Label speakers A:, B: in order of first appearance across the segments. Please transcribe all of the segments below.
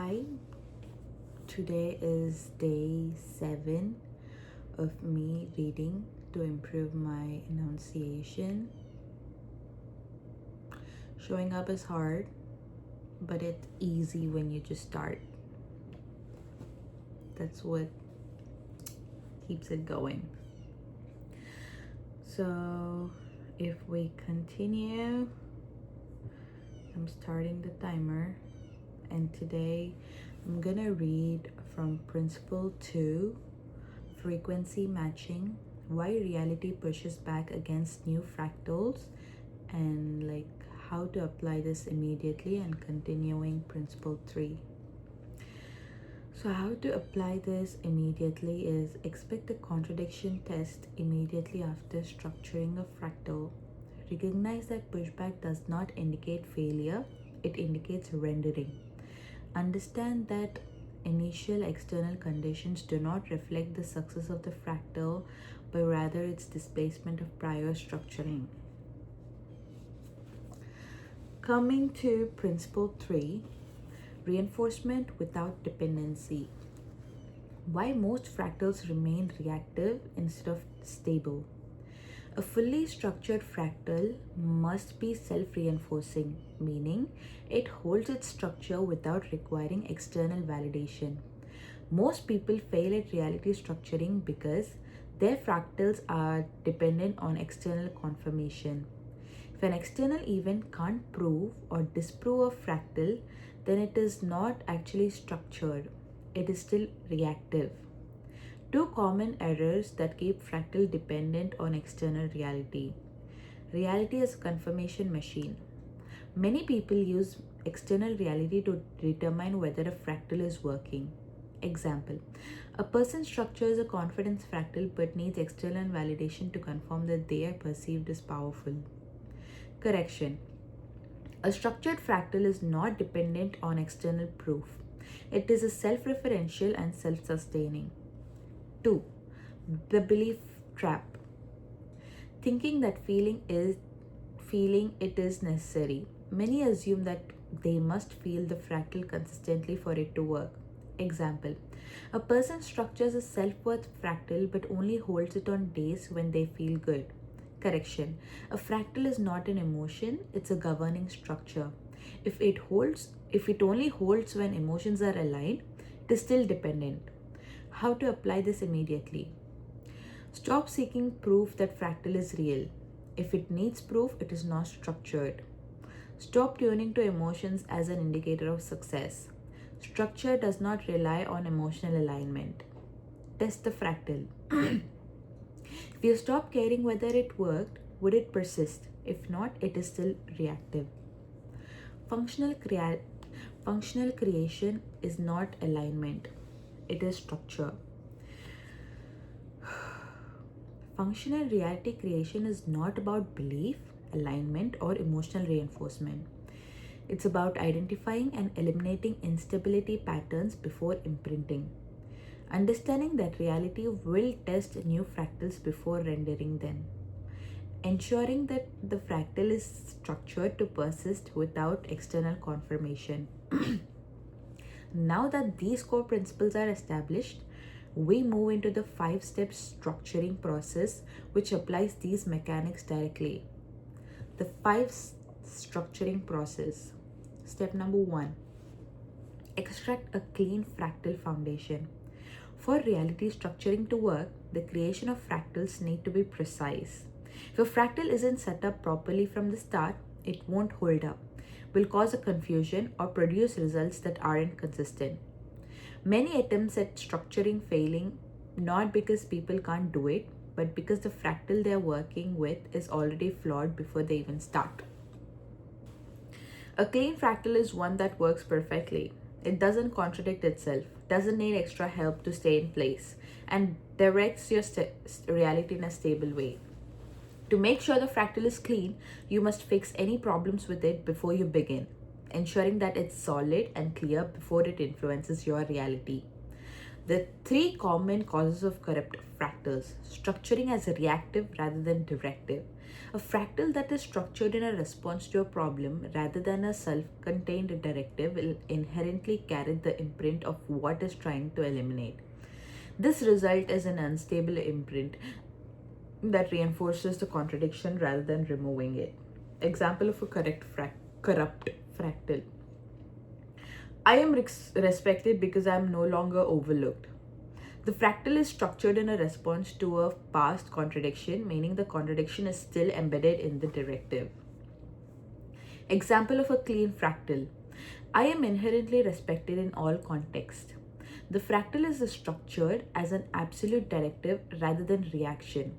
A: Hi, today is day 7 of me reading to improve my enunciation. Showing up is hard, but it's easy when you just start. That's what keeps it going. So, if we continue, I'm starting the timer, and today I'm gonna read from Principle 2, Frequency Matching, Why Reality Pushes Back Against New Fractals, and how to apply this immediately, and continuing Principle 3. So how to apply this immediately is expect a contradiction test immediately after structuring a fractal. Recognize that pushback does not indicate failure, it indicates rendering. Understand that initial external conditions do not reflect the success of the fractal, but rather its displacement of prior structuring. Coming to Principle 3, Reinforcement without dependency. Why most fractals remain reactive instead of stable. A fully structured fractal must be self-reinforcing, meaning it holds its structure without requiring external validation. Most people fail at reality structuring because their fractals are dependent on external confirmation. If an external event can't prove or disprove a fractal, then it is not actually structured. It is still reactive. Two common errors that keep fractal dependent on external reality. Reality is a confirmation machine. Many people use external reality to determine whether a fractal is working. Example, a person structures a confidence fractal but needs external validation to confirm that they are perceived as powerful. Correction. A structured fractal is not dependent on external proof. It is a self-referential and self-sustaining. 2. The belief trap. Thinking that feeling it is necessary. Many assume that they must feel the fractal consistently for it to work. Example, a person structures a self-worth fractal but only holds it on days when they feel good. Correction, a fractal is not an emotion, it's a governing structure. If it only holds when emotions are aligned, it is still dependent. How to apply this immediately? Stop seeking proof that fractal is real. If it needs proof, it is not structured. Stop tuning to emotions as an indicator of success. Structure does not rely on emotional alignment. Test the fractal. If you stop caring whether it worked, would it persist? If not, it is still reactive. Functional creation is not alignment. It is structure. Functional reality creation is not about belief, alignment, or emotional reinforcement. It's about identifying and eliminating instability patterns before imprinting. Understanding that reality will test new fractals before rendering them. Ensuring that the fractal is structured to persist without external confirmation. Now that these core principles are established, we move into the 5-step structuring process, which applies these mechanics directly. The 5 structuring process. Step number 1. Extract a clean fractal foundation. For reality structuring to work, the creation of fractals need to be precise. If a fractal isn't set up properly from the start, it won't hold up, will cause a confusion, or produce results that aren't consistent. Many attempts at structuring failing not because people can't do it, but because the fractal they're working with is already flawed before they even start. A clean fractal is one that works perfectly. It doesn't contradict itself, doesn't need extra help to stay in place, and directs your reality in a stable way. To make sure the fractal is clean, you must fix any problems with it before you begin, ensuring that it's solid and clear before it influences your reality. The three common causes of corrupt fractals: structuring as a reactive rather than directive. A fractal that is structured in a response to a problem rather than a self contained directive will inherently carry the imprint of what is trying to eliminate. This result is an unstable imprint that reinforces the contradiction rather than removing it. Example of a corrupt fractal. I am respected because I am no longer overlooked. The fractal is structured in a response to a past contradiction, meaning the contradiction is still embedded in the directive. Example of a clean fractal. I am inherently respected in all contexts. The fractal is structured as an absolute directive rather than reaction.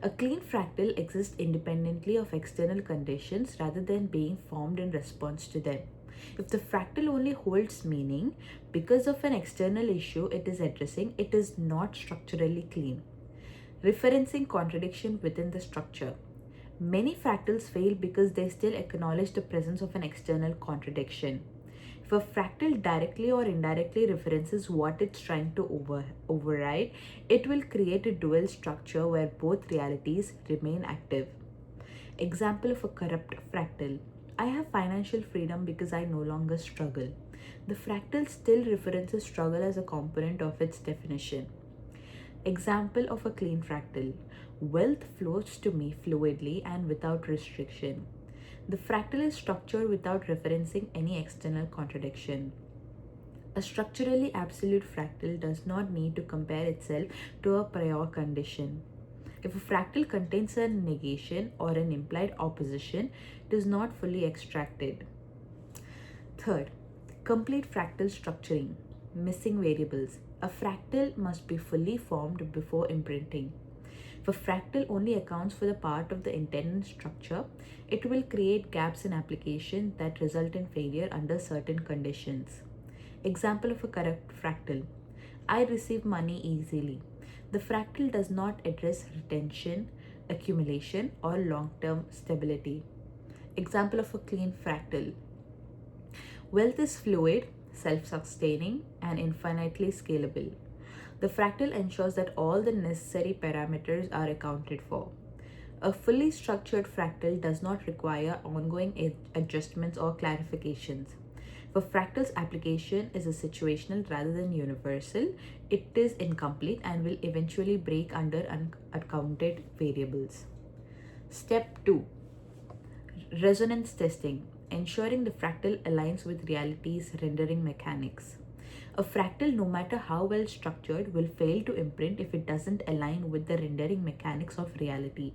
A: A clean fractal exists independently of external conditions rather than being formed in response to them. If the fractal only holds meaning because of an external issue it is addressing, it is not structurally clean. Referencing contradiction within the structure. Many fractals fail because they still acknowledge the presence of an external contradiction. If a fractal directly or indirectly references what it's trying to override, it will create a dual structure where both realities remain active. Example of a corrupt fractal. I have financial freedom because I no longer struggle. The fractal still references struggle as a component of its definition. Example of a clean fractal. Wealth flows to me fluidly and without restriction. The fractal is structured without referencing any external contradiction. A structurally absolute fractal does not need to compare itself to a prior condition. If a fractal contains a negation or an implied opposition, it is not fully extracted. Third, complete fractal structuring. Missing variables. A fractal must be fully formed before imprinting. If a fractal only accounts for the part of the intended structure, it will create gaps in application that result in failure under certain conditions. Example of a correct fractal. I receive money easily. The fractal does not address retention, accumulation, or long-term stability. Example of a clean fractal. Wealth is fluid, self-sustaining, and infinitely scalable. The fractal ensures that all the necessary parameters are accounted for. A fully structured fractal does not require ongoing adjustments or clarifications. If a fractal's application is a situational rather than universal, it is incomplete and will eventually break under unaccounted variables. Step 2. Resonance testing, ensuring the fractal aligns with reality's rendering mechanics. A fractal, no matter how well structured, will fail to imprint if it doesn't align with the rendering mechanics of reality.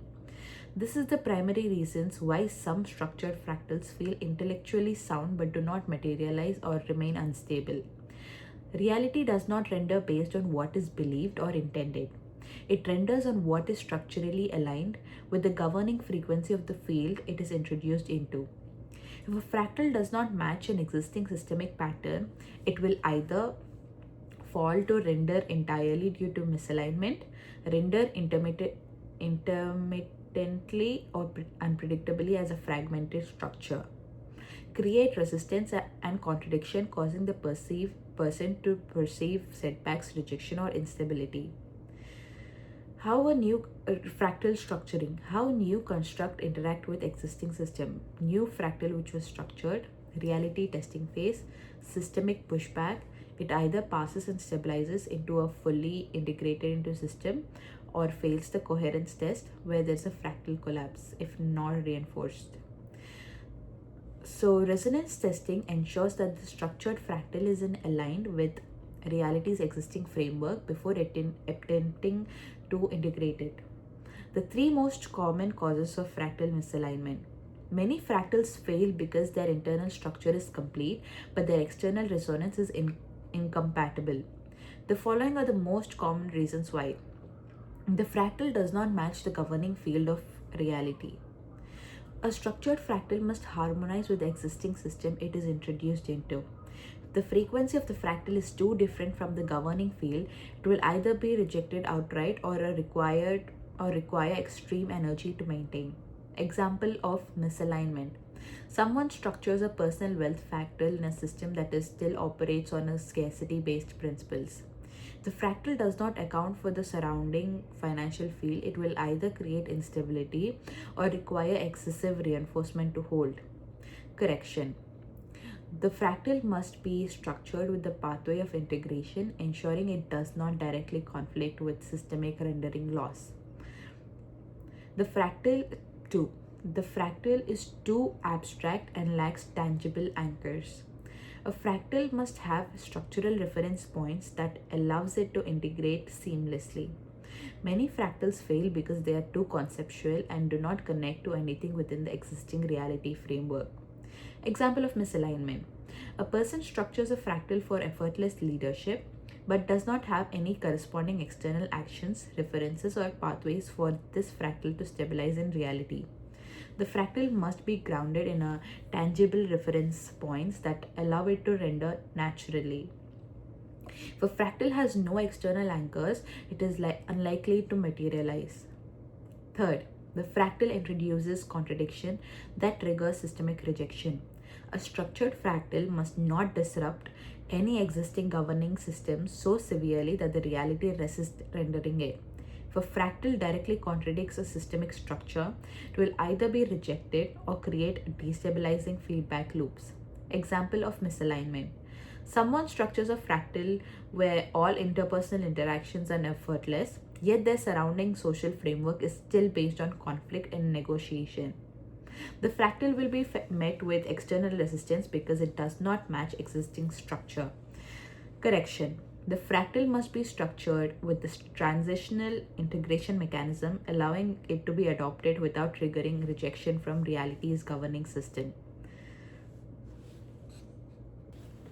A: This is the primary reasons why some structured fractals feel intellectually sound but do not materialize or remain unstable. Reality does not render based on what is believed or intended. It renders on what is structurally aligned with the governing frequency of the field it is introduced into. If a fractal does not match an existing systemic pattern, it will either fall to render entirely due to misalignment, render intermittently or unpredictably as a fragmented structure, create resistance and contradiction, causing the person to perceive setbacks, rejection, or instability. How a new fractal structuring, how new construct interact with existing system. New fractal which was structured, reality testing phase, systemic pushback. It either passes and stabilizes into a fully integrated into system or fails the coherence test where there's a fractal collapse if not reinforced. So resonance testing ensures that the structured fractal is aligned with reality's existing framework before attempting to integrate it. The three most common causes of fractal misalignment. Many fractals fail because their internal structure is complete, but their external resonance is incompatible. The following are the most common reasons why. The fractal does not match the governing field of reality. A structured fractal must harmonize with the existing system it is introduced into. The frequency of the fractal is too different from the governing field, it will either be rejected outright or require extreme energy to maintain. Example of misalignment. Someone structures a personal wealth fractal in a system that is still operates on a scarcity-based principles. The fractal does not account for the surrounding financial field. It will either create instability or require excessive reinforcement to hold. Correction. The fractal must be structured with the pathway of integration, ensuring it does not directly conflict with systemic rendering laws. The fractal 2. The fractal is too abstract and lacks tangible anchors. A fractal must have structural reference points that allows it to integrate seamlessly. Many fractals fail because they are too conceptual and do not connect to anything within the existing reality framework. Example of misalignment. A person structures a fractal for effortless leadership but does not have any corresponding external actions, references, or pathways for this fractal to stabilize in reality. The fractal must be grounded in a tangible reference points that allow it to render naturally. If a fractal has no external anchors, it is unlikely to materialize. Third, the fractal introduces contradiction that triggers systemic rejection. A structured fractal must not disrupt any existing governing system so severely that the reality resists rendering it. If a fractal directly contradicts a systemic structure, it will either be rejected or create destabilizing feedback loops. Example of misalignment. Someone structures a fractal where all interpersonal interactions are effortless, yet their surrounding social framework is still based on conflict and negotiation. The fractal will be met with external resistance because it does not match existing structure. Correction. The fractal must be structured with this transitional integration mechanism, allowing it to be adopted without triggering rejection from reality's governing system.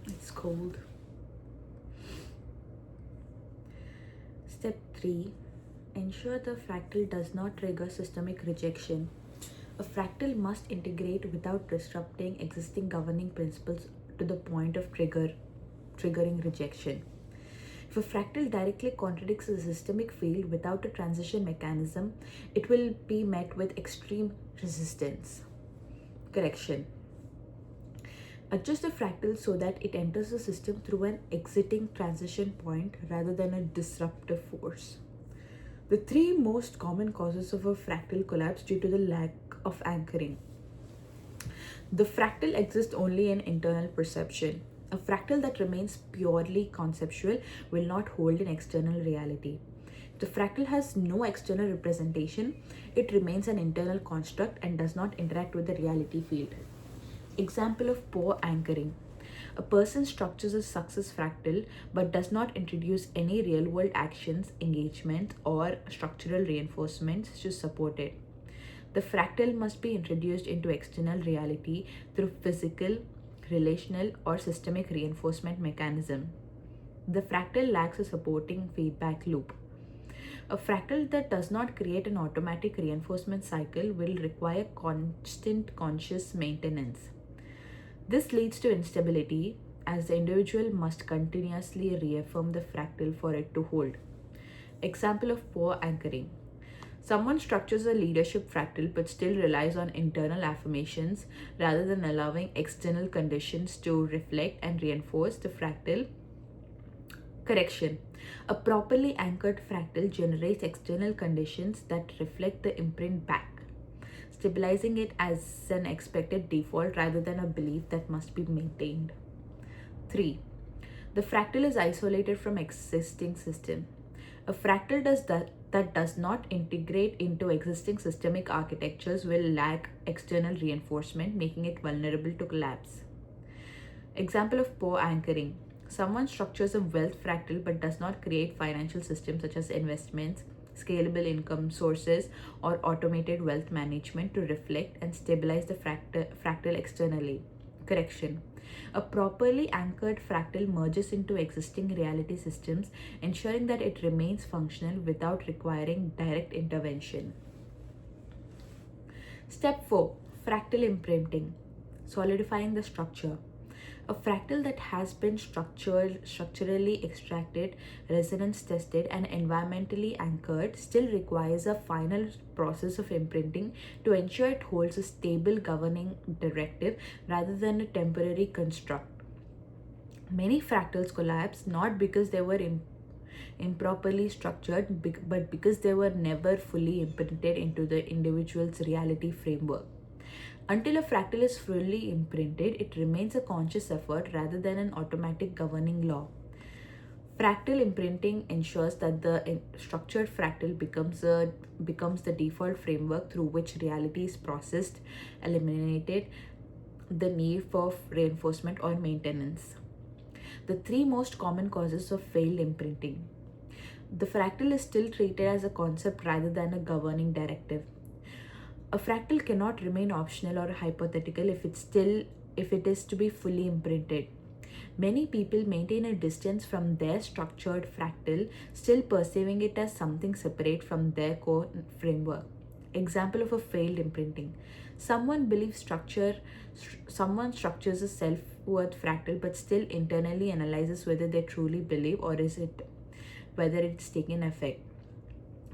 A: It's cold. Step 3. Ensure the fractal does not trigger systemic rejection. A fractal must integrate without disrupting existing governing principles to the point of triggering rejection. If a fractal directly contradicts a systemic field without a transition mechanism, it will be met with extreme resistance. Correction. Adjust the fractal so that it enters the system through an exiting transition point rather than a disruptive force. The 3 most common causes of a fractal collapse due to the lack of anchoring. The fractal exists only in internal perception. A fractal that remains purely conceptual will not hold in external reality. If the fractal has no external representation, it remains an internal construct and does not interact with the reality field. Example of poor anchoring. A person structures a success fractal but does not introduce any real world actions, engagement, or structural reinforcements to support it. The fractal must be introduced into external reality through physical, relational, or systemic reinforcement mechanism. The fractal lacks a supporting feedback loop. A fractal that does not create an automatic reinforcement cycle will require constant conscious maintenance. This leads to instability as the individual must continuously reaffirm the fractal for it to hold. Example of poor anchoring. Someone structures a leadership fractal but still relies on internal affirmations rather than allowing external conditions to reflect and reinforce the fractal. Correction. A properly anchored fractal generates external conditions that reflect the imprint back, stabilizing it as an expected default rather than a belief that must be maintained. 3. The fractal is isolated from existing system. A fractal that does not integrate into existing systemic architectures will lack external reinforcement, making it vulnerable to collapse. Example of poor anchoring. Someone structures a wealth fractal but does not create financial systems such as investments, scalable income sources, or automated wealth management to reflect and stabilize the fractal externally. Correction. A properly anchored fractal merges into existing reality systems, ensuring that it remains functional without requiring direct intervention. Step 4. Fractal imprinting. Solidifying the structure. A fractal that has been structurally extracted, resonance tested, and environmentally anchored still requires a final process of imprinting to ensure it holds a stable governing directive rather than a temporary construct. Many fractals collapse not because they were improperly structured, but because they were never fully imprinted into the individual's reality framework. Until a fractal is fully imprinted, it remains a conscious effort rather than an automatic governing law. Fractal imprinting ensures that the structured fractal becomes the default framework through which reality is processed, eliminated the need for reinforcement or maintenance. The three most common causes of failed imprinting. The fractal is still treated as a concept rather than a governing directive. A fractal cannot remain optional or hypothetical if it is to be fully imprinted. Many people maintain a distance from their structured fractal, still perceiving it as something separate from their core framework. Example of a failed imprinting. Someone structures a self-worth fractal but still internally analyzes whether they truly believe or is it whether it's taken effect.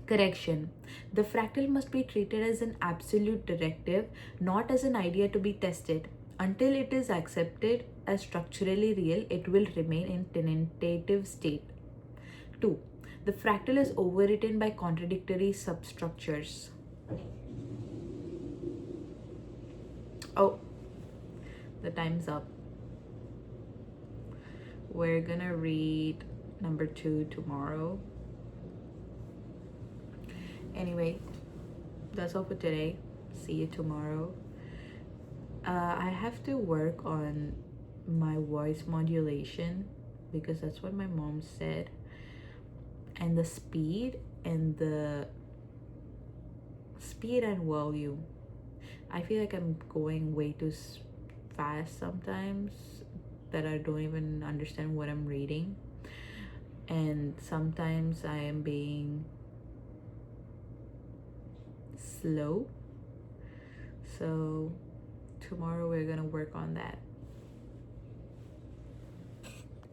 A: Correction. The fractal must be treated as an absolute directive, not as an idea to be tested. Until it is accepted as structurally real, it will remain in tentative state. 2. The fractal is overwritten by contradictory substructures. Oh, the time's up. We're gonna read number 2 tomorrow. Anyway, that's all for today. See you tomorrow. I have to work on my voice modulation because that's what my mom said, and the speed and volume. I feel like I'm going way too fast sometimes, that I don't even understand what I'm reading, and sometimes I am being slow. So tomorrow we're gonna work on that.